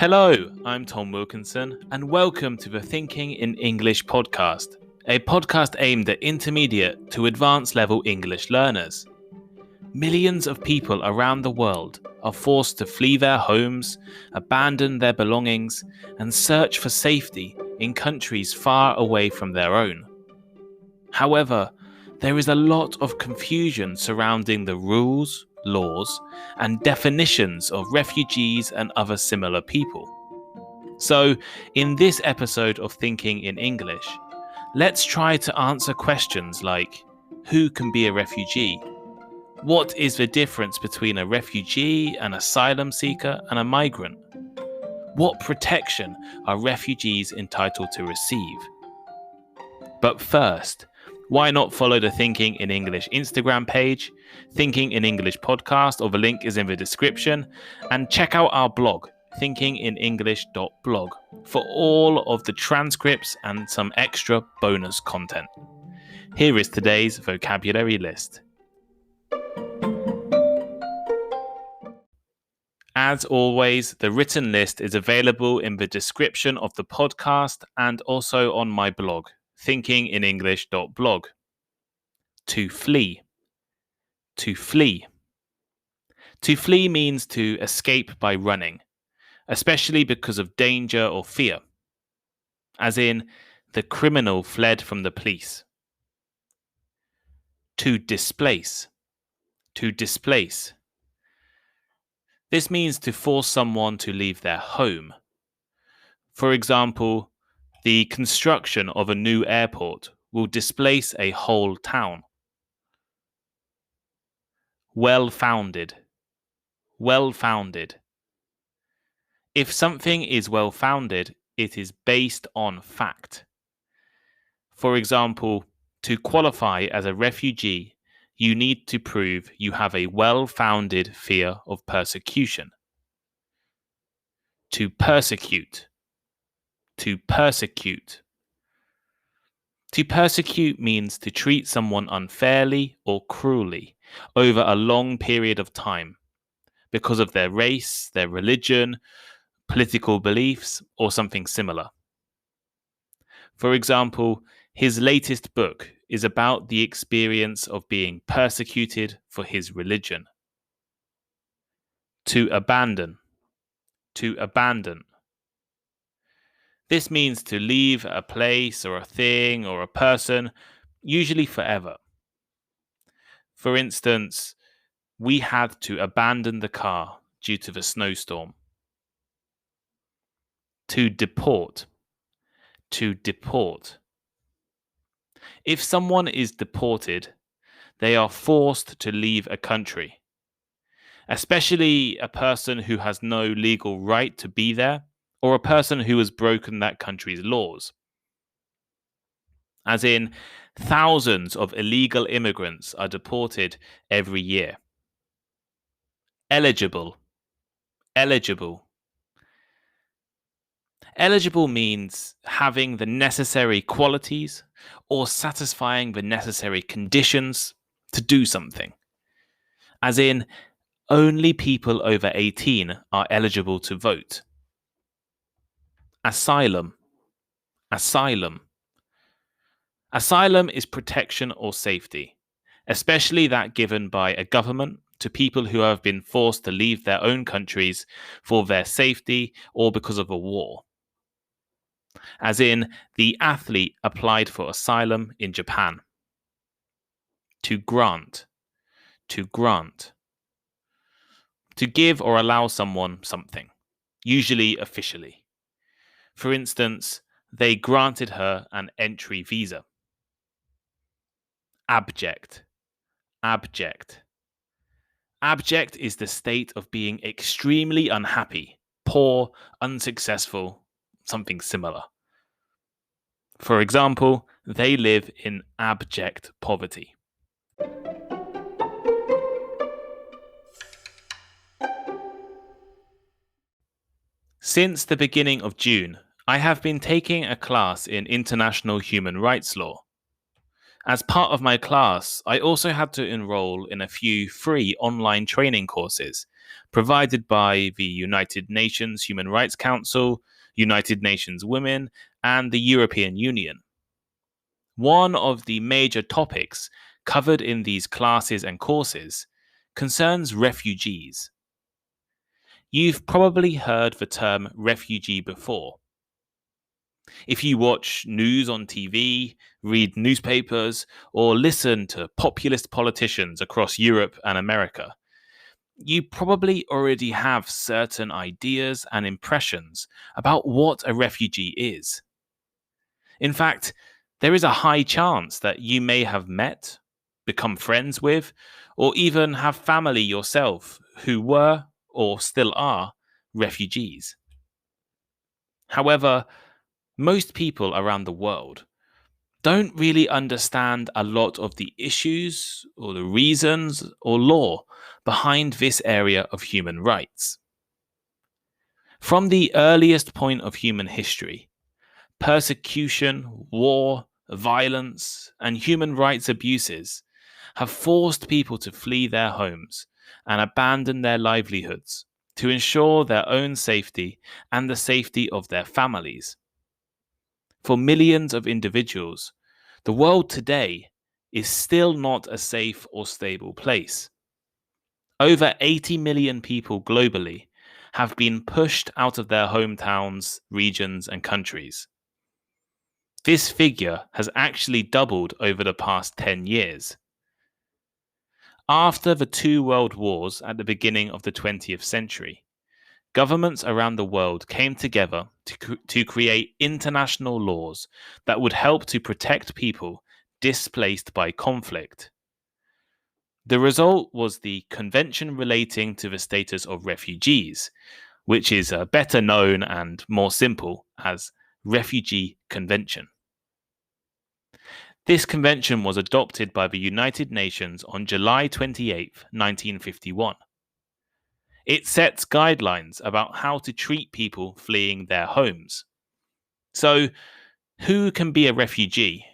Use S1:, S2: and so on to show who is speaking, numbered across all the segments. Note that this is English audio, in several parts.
S1: Hello, I'm Tom Wilkinson, and welcome to the Thinking in English podcast, a podcast aimed at intermediate to advanced level English learners. Millions of people around the world are forced to flee their homes, abandon their belongings, and search for safety in countries far away from their own. However, there is a lot of confusion surrounding the rules, laws, and definitions of refugees and other similar people. So, in this episode of Thinking in English, let's try to answer questions like, who can be a refugee? What is the difference between a refugee, an asylum seeker, and a migrant? What protection are refugees entitled to receive? But first, why not follow the Thinking in English Instagram page, Thinking in English podcast, or the link is in the description, and check out our blog, thinkinginenglishpod, for all of the transcripts and some extra bonus content. Here is today's vocabulary list. As always, the written list is available in the description of the podcast and also on my blog, thinkinginenglish.blog. To flee. To flee. To flee means to escape by running, especially because of danger or fear. As in, the criminal fled from the police. To displace. To displace. This means to force someone to leave their home. For example, the construction of a new airport will displace a whole town. Well-founded. Well-founded. If something is well-founded, it is based on fact. For example, to qualify as a refugee, you need to prove you have a well-founded fear of persecution. To persecute. To persecute. To persecute means to treat someone unfairly or cruelly over a long period of time because of their race, their religion, political beliefs, or something similar. For example, his latest book is about the experience of being persecuted for his religion. To abandon. To abandon. This means to leave a place or a thing or a person, usually forever. For instance, we had to abandon the car due to the snowstorm. To deport. To deport. If someone is deported, they are forced to leave a country, especially a person who has no legal right to be there or a person who has broken that country's laws. As in, thousands of illegal immigrants are deported every year. Eligible. Eligible. Eligible means having the necessary qualities or satisfying the necessary conditions to do something. As in, only people over 18 are eligible to vote. Asylum. Asylum. Asylum is protection or safety, especially that given by a government to people who have been forced to leave their own countries for their safety or because of a war. As in, the athlete applied for asylum in Japan. To grant. To grant. To give or allow someone something, usually officially. For instance, they granted her an entry visa. Abject. Abject. Abject is the state of being extremely unhappy, poor, unsuccessful, something similar. For example, they live in abject poverty. Since the beginning of June, I have been taking a class in international human rights law. As part of my class, I also had to enroll in a few free online training courses provided by the United Nations Human Rights Council, United Nations Women, and the European Union. One of the major topics covered in these classes and courses concerns refugees. You've probably heard the term refugee before. If you watch news on TV, read newspapers, or listen to populist politicians across Europe and America, you probably already have certain ideas and impressions about what a refugee is. In fact, there is a high chance that you may have met, become friends with, or even have family yourself who were, or still are, refugees. However, most people around the world don't really understand a lot of the issues or the reasons or law behind this area of human rights. From the earliest point of human history, persecution, war, violence, and human rights abuses have forced people to flee their homes and abandon their livelihoods to ensure their own safety and the safety of their families. For millions of individuals, the world today is still not a safe or stable place. Over 80 million people globally have been pushed out of their hometowns, regions, and countries. This figure has actually doubled over the past 10 years. After the two world wars at the beginning of the 20th century, governments around the world came together to create international laws that would help to protect people displaced by conflict. The result was the Convention relating to the status of refugees, which is better known and more simple as Refugee Convention. This convention was adopted by the United Nations on July 28, 1951. It sets guidelines about how to treat people fleeing their homes. So, who can be a refugee?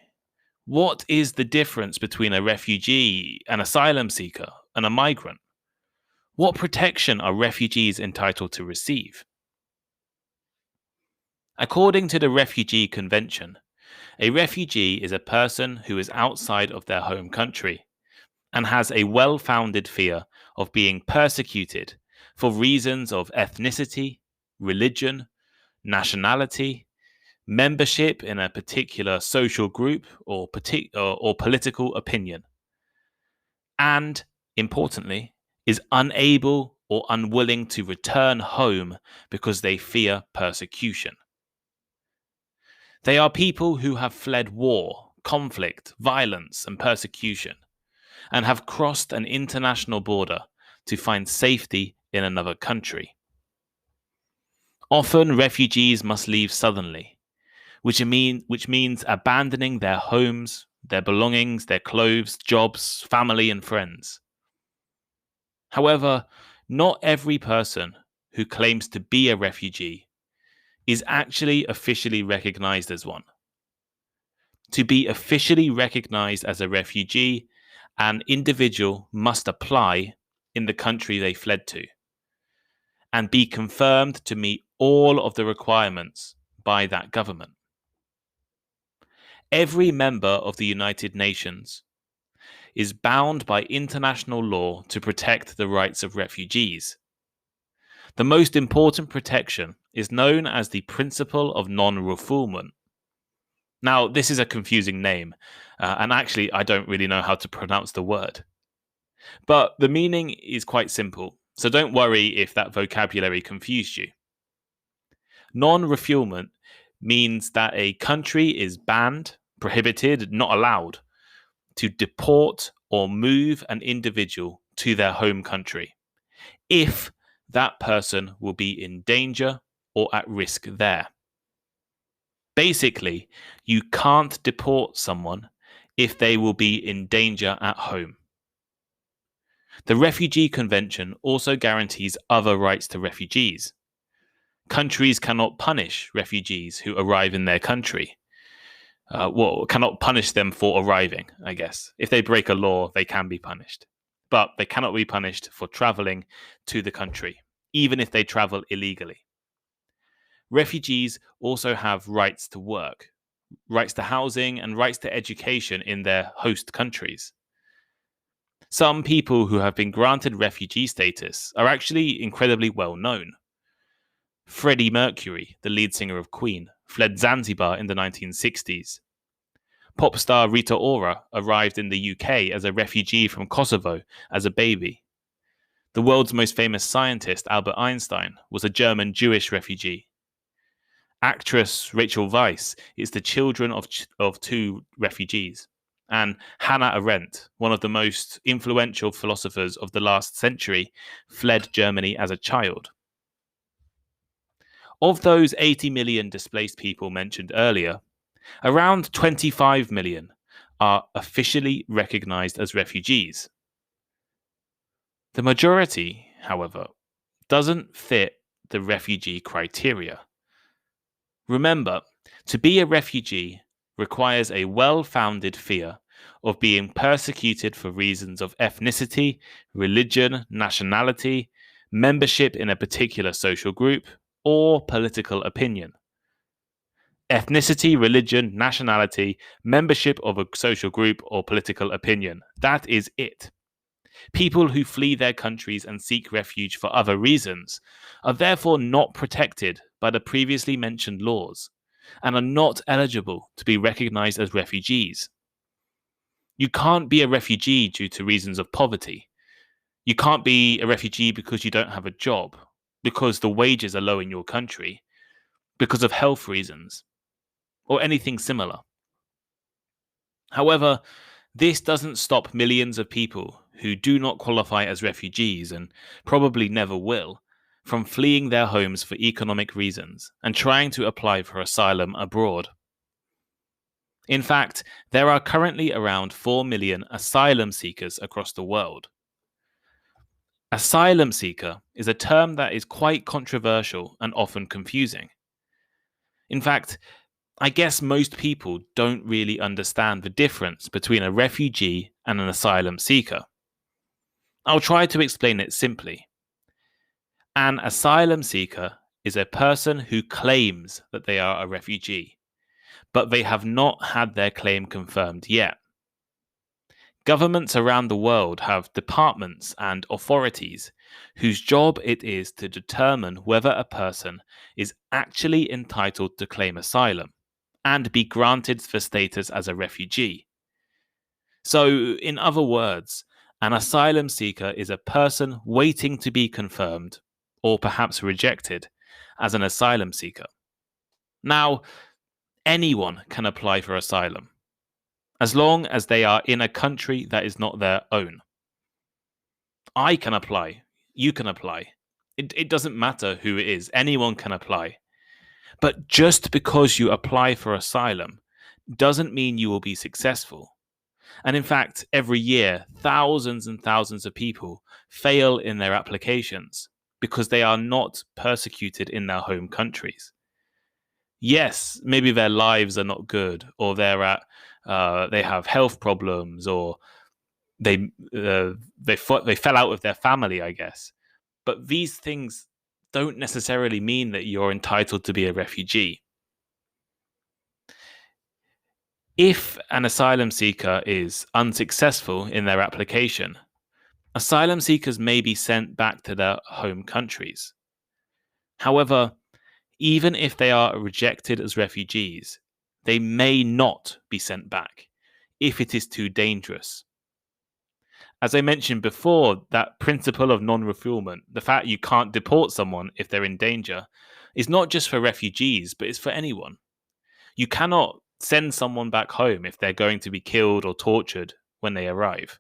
S1: What is the difference between a refugee, an asylum seeker, and a migrant? What protection are refugees entitled to receive? According to the Refugee Convention, a refugee is a person who is outside of their home country and has a well-founded fear of being persecuted for reasons of ethnicity, religion, nationality, membership in a particular social group or political opinion, and, importantly, is unable or unwilling to return home because they fear persecution. They are people who have fled war, conflict, violence, and persecution, and have crossed an international border to find safety in another country. Often, refugees must leave suddenly, which means abandoning their homes, their belongings, their clothes, jobs, family, and friends. However, not every person who claims to be a refugee is actually officially recognized as one. To be officially recognized as a refugee, an individual must apply in the country they fled to and be confirmed to meet all of the requirements by that government. Every member of the United Nations is bound by international law to protect the rights of refugees. The most important protection is known as the principle of non-refoulement. Now, this is a confusing name, and actually I don't really know how to pronounce the word. But the meaning is quite simple, so don't worry if that vocabulary confused you. Non-refoulement means that a country is banned, prohibited, not allowed to deport or move an individual to their home country if that person will be in danger or at risk there. Basically, you can't deport someone if they will be in danger at home. The Refugee Convention also guarantees other rights to refugees. Countries cannot punish refugees who arrive in their country. Cannot punish them for arriving, I guess. If they break a law, they can be punished. but they cannot be punished for traveling to the country, even if they travel illegally. Refugees also have rights to work, rights to housing, and rights to education in their host countries. Some people who have been granted refugee status are actually incredibly well known. Freddie Mercury, the lead singer of Queen, fled Zanzibar in the 1960s. Pop star Rita Ora arrived in the UK as a refugee from Kosovo as a baby. The world's most famous scientist, Albert Einstein, was a German Jewish refugee. Actress Rachel Weisz is the children of two refugees. And Hannah Arendt, one of the most influential philosophers of the last century, fled Germany as a child. Of those 80 million displaced people mentioned earlier, around 25 million are officially recognized as refugees. The majority, however, doesn't fit the refugee criteria. Remember, to be a refugee requires a well-founded fear of being persecuted for reasons of ethnicity, religion, nationality, membership in a particular social group, or political opinion. Ethnicity, religion, nationality, membership of a social group, or political opinion. That is it. People who flee their countries and seek refuge for other reasons are therefore not protected by the previously mentioned laws and are not eligible to be recognized as refugees. You can't be a refugee due to reasons of poverty. You can't be a refugee because you don't have a job, because the wages are low in your country, because of health reasons, or anything similar. However, this doesn't stop millions of people who do not qualify as refugees and probably never will from fleeing their homes for economic reasons and trying to apply for asylum abroad. In fact, there are currently around 4 million asylum seekers across the world. Asylum seeker is a term that is quite controversial and often confusing. In fact, I guess most people don't really understand the difference between a refugee and an asylum seeker. I'll try to explain it simply. An asylum seeker is a person who claims that they are a refugee, but they have not had their claim confirmed yet. Governments around the world have departments and authorities whose job it is to determine whether a person is actually entitled to claim asylum and be granted the status as a refugee. So, in other words, an asylum seeker is a person waiting to be confirmed, or perhaps rejected, as an asylum seeker. Now, anyone can apply for asylum, as long as they are in a country that is not their own. I can apply. You can apply. It doesn't matter who it is. Anyone can apply. But just because you apply for asylum doesn't mean you will be successful. And in fact, every year, thousands and thousands of people fail in their applications because they are not persecuted in their home countries. Yes, maybe their lives are not good, or they have health problems, or they fell out with their family, I guess. But these things don't necessarily mean that you're entitled to be a refugee. If an asylum seeker is unsuccessful in their application, asylum seekers may be sent back to their home countries. However, even if they are rejected as refugees, they may not be sent back if it is too dangerous. As I mentioned before, that principle of non-refoulement, the fact you can't deport someone if they're in danger, is not just for refugees, but it's for anyone. You cannot send someone back home if they're going to be killed or tortured when they arrive.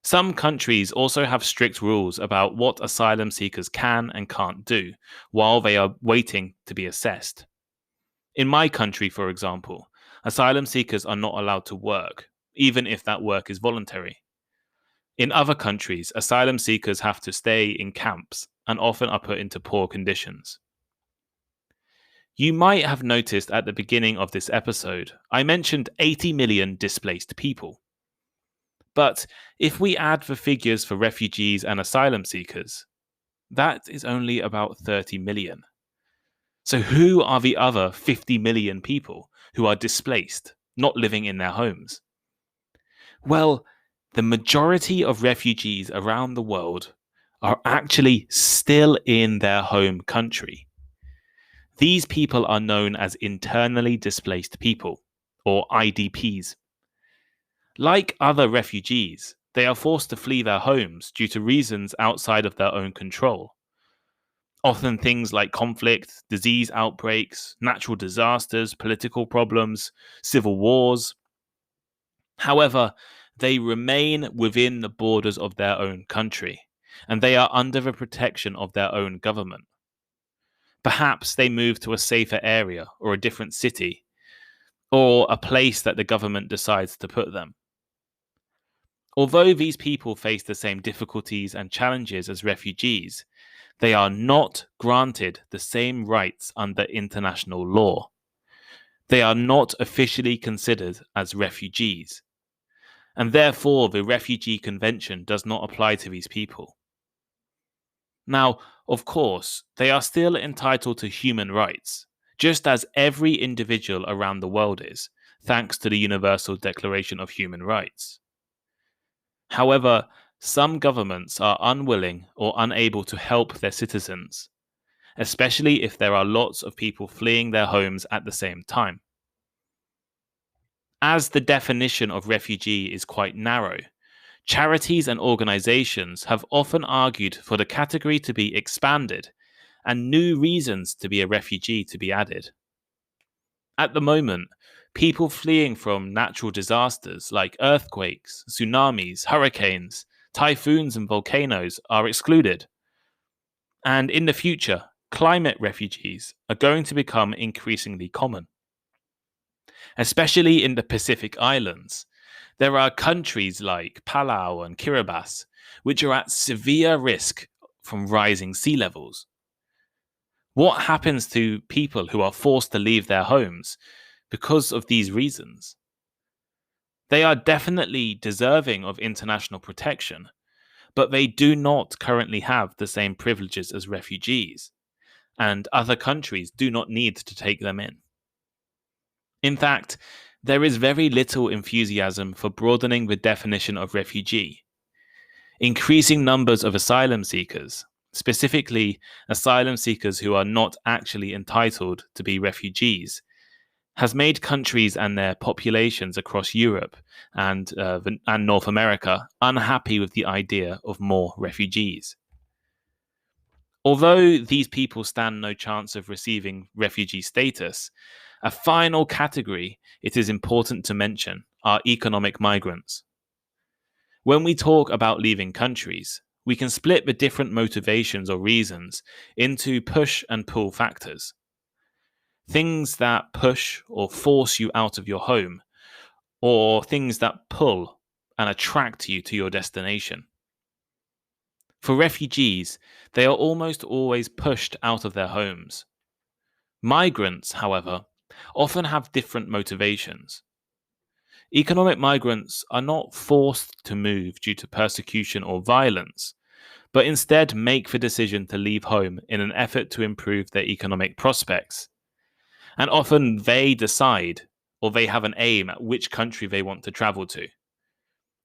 S1: Some countries also have strict rules about what asylum seekers can and can't do while they are waiting to be assessed. In my country, for example, asylum seekers are not allowed to work, even if that work is voluntary. In other countries, asylum seekers have to stay in camps and often are put into poor conditions. You might have noticed at the beginning of this episode, I mentioned 80 million displaced people. But if we add the figures for refugees and asylum seekers, that is only about 30 million. So who are the other 50 million people who are displaced, not living in their homes? Well, the majority of refugees around the world are actually still in their home country. These people are known as internally displaced people, or IDPs. Like other refugees, they are forced to flee their homes due to reasons outside of their own control. Often things like conflict, disease outbreaks, natural disasters, political problems, civil wars. However, they remain within the borders of their own country, and they are under the protection of their own government. Perhaps they move to a safer area or a different city, or a place that the government decides to put them. Although these people face the same difficulties and challenges as refugees, they are not granted the same rights under international law. They are not officially considered as refugees, and therefore the Refugee Convention does not apply to these people. Now, of course, they are still entitled to human rights, just as every individual around the world is, thanks to the Universal Declaration of Human Rights. However, some governments are unwilling or unable to help their citizens, especially if there are lots of people fleeing their homes at the same time. As the definition of refugee is quite narrow, charities and organizations have often argued for the category to be expanded and new reasons to be a refugee to be added. At the moment, people fleeing from natural disasters like earthquakes, tsunamis, hurricanes, typhoons, and volcanoes are excluded. And in the future, climate refugees are going to become increasingly common. Especially in the Pacific Islands, there are countries like Palau and Kiribati which are at severe risk from rising sea levels. What happens to people who are forced to leave their homes because of these reasons? They are definitely deserving of international protection, but they do not currently have the same privileges as refugees, and other countries do not need to take them in. In fact, there is very little enthusiasm for broadening the definition of refugee. Increasing numbers of asylum seekers, specifically asylum seekers who are not actually entitled to be refugees, has made countries and their populations across Europe and North America unhappy with the idea of more refugees. Although these people stand no chance of receiving refugee status, a final category it is important to mention are economic migrants. When we talk about leaving countries, we can split the different motivations or reasons into push and pull factors. Things that push or force you out of your home, or things that pull and attract you to your destination. For refugees, they are almost always pushed out of their homes. Migrants, however, often have different motivations. Economic migrants are not forced to move due to persecution or violence, but instead make the decision to leave home in an effort to improve their economic prospects. And often they decide, or they have an aim at which country they want to travel to.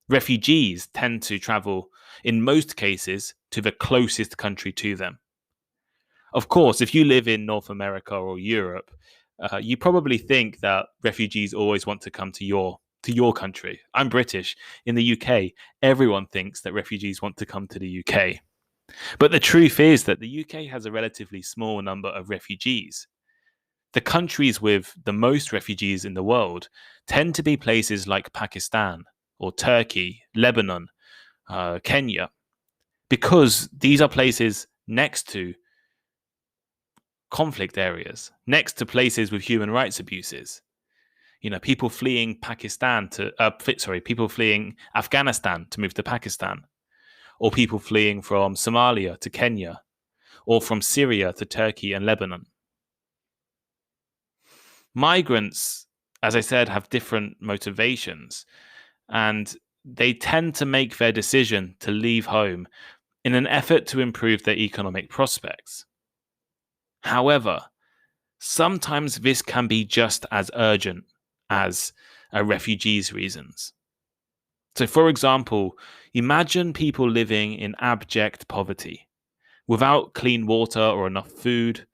S1: Refugees tend to travel, in most cases, to the closest country to them. Of course, if you live in North America or Europe, you probably think that refugees always want to come to your country. I'm British. In the UK, everyone thinks that refugees want to come to the UK. But the truth is that the UK has a relatively small number of refugees. The countries with the most refugees in the world tend to be places like Pakistan or Turkey, Lebanon, Kenya, because these are places next to conflict areas, next to places with human rights abuses. People fleeing people fleeing Afghanistan to move to Pakistan, or people fleeing from Somalia to Kenya, or from Syria to Turkey and Lebanon. Migrants, as I said, have different motivations, and they tend to make their decision to leave home in an effort to improve their economic prospects. However, sometimes this can be just as urgent as a refugee's reasons. So, for example, imagine people living in abject poverty, without clean water or enough food,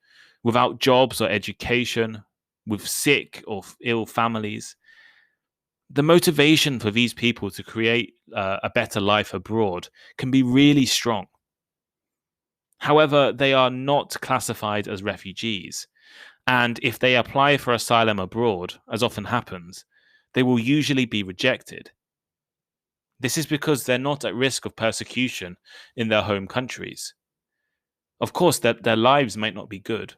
S1: without jobs or education, with sick or ill families. The motivation for these people to create a better life abroad can be really strong. However, they are not classified as refugees, and if they apply for asylum abroad, as often happens, they will usually be rejected. This is because they're not at risk of persecution in their home countries. Of course, their lives might not be good,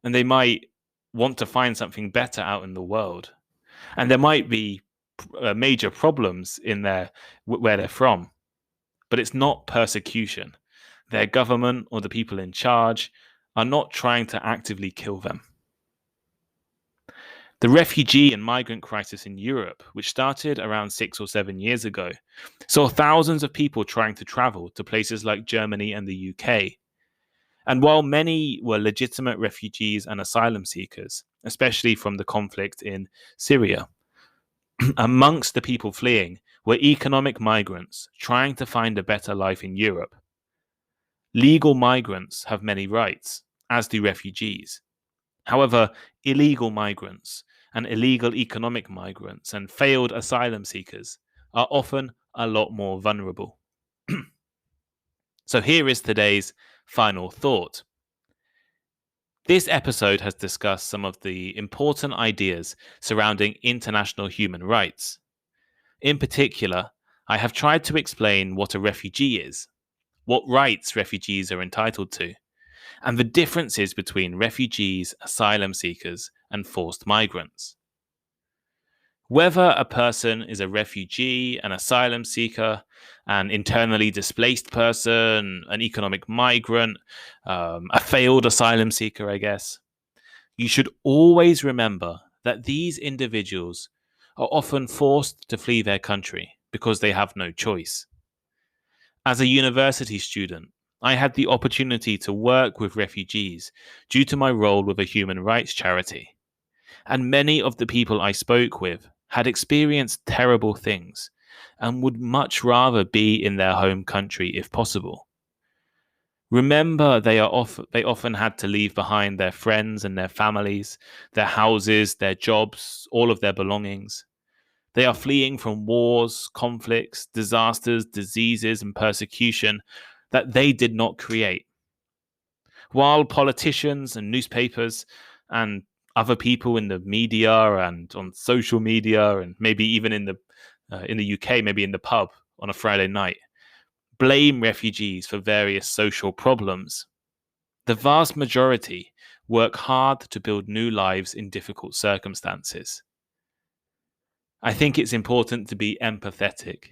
S1: and they might want to find something better out in the world. And there might be major problems in where they're from, but it's not persecution. Their government or the people in charge are not trying to actively kill them. The refugee and migrant crisis in Europe, which started around 6 or 7 years ago, saw thousands of people trying to travel to places like Germany and the UK. And while many were legitimate refugees and asylum seekers, especially from the conflict in Syria, amongst the people fleeing were economic migrants trying to find a better life in Europe. Legal migrants have many rights, as do refugees. However, illegal migrants and illegal economic migrants and failed asylum seekers are often a lot more vulnerable. So here is today's final thought. This episode has discussed some of the important ideas surrounding international human rights. In particular, I have tried to explain what a refugee is, what rights refugees are entitled to, and the differences between refugees, asylum seekers, and forced migrants. Whether a person is a refugee, an asylum seeker, an internally displaced person, an economic migrant, a failed asylum seeker, I guess, you should always remember that these individuals are often forced to flee their country because they have no choice. As a university student, I had the opportunity to work with refugees due to my role with a human rights charity. And many of the people I spoke with had experienced terrible things and would much rather be in their home country if possible. Remember, they often had to leave behind their friends and their families, their houses, their jobs, all of their belongings. They are fleeing from wars, conflicts, disasters, diseases, and persecution that they did not create. While politicians and newspapers and other people in the media and on social media and maybe even in the UK, maybe in the pub on a Friday night, blame refugees for various social problems, the vast majority work hard to build new lives in difficult circumstances. I think it's important to be empathetic,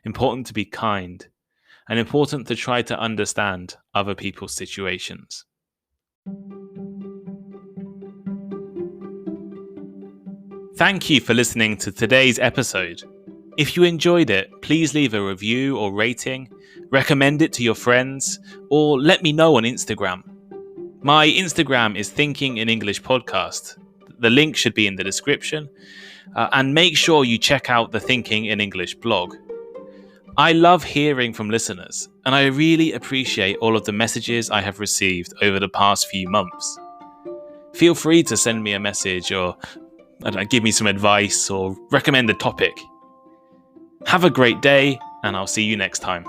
S1: important to be kind, and important to try to understand other people's situations. Thank you for listening to today's episode. If you enjoyed it, please leave a review or rating, recommend it to your friends, or let me know on Instagram. My Instagram is thinkinginenglishpod. The link should be in the description. And make sure you check out the Thinking in English blog. I love hearing from listeners, and I really appreciate all of the messages I have received over the past few months. Feel free to send me a message or give me some advice or recommend a topic. Have a great day, and I'll see you next time.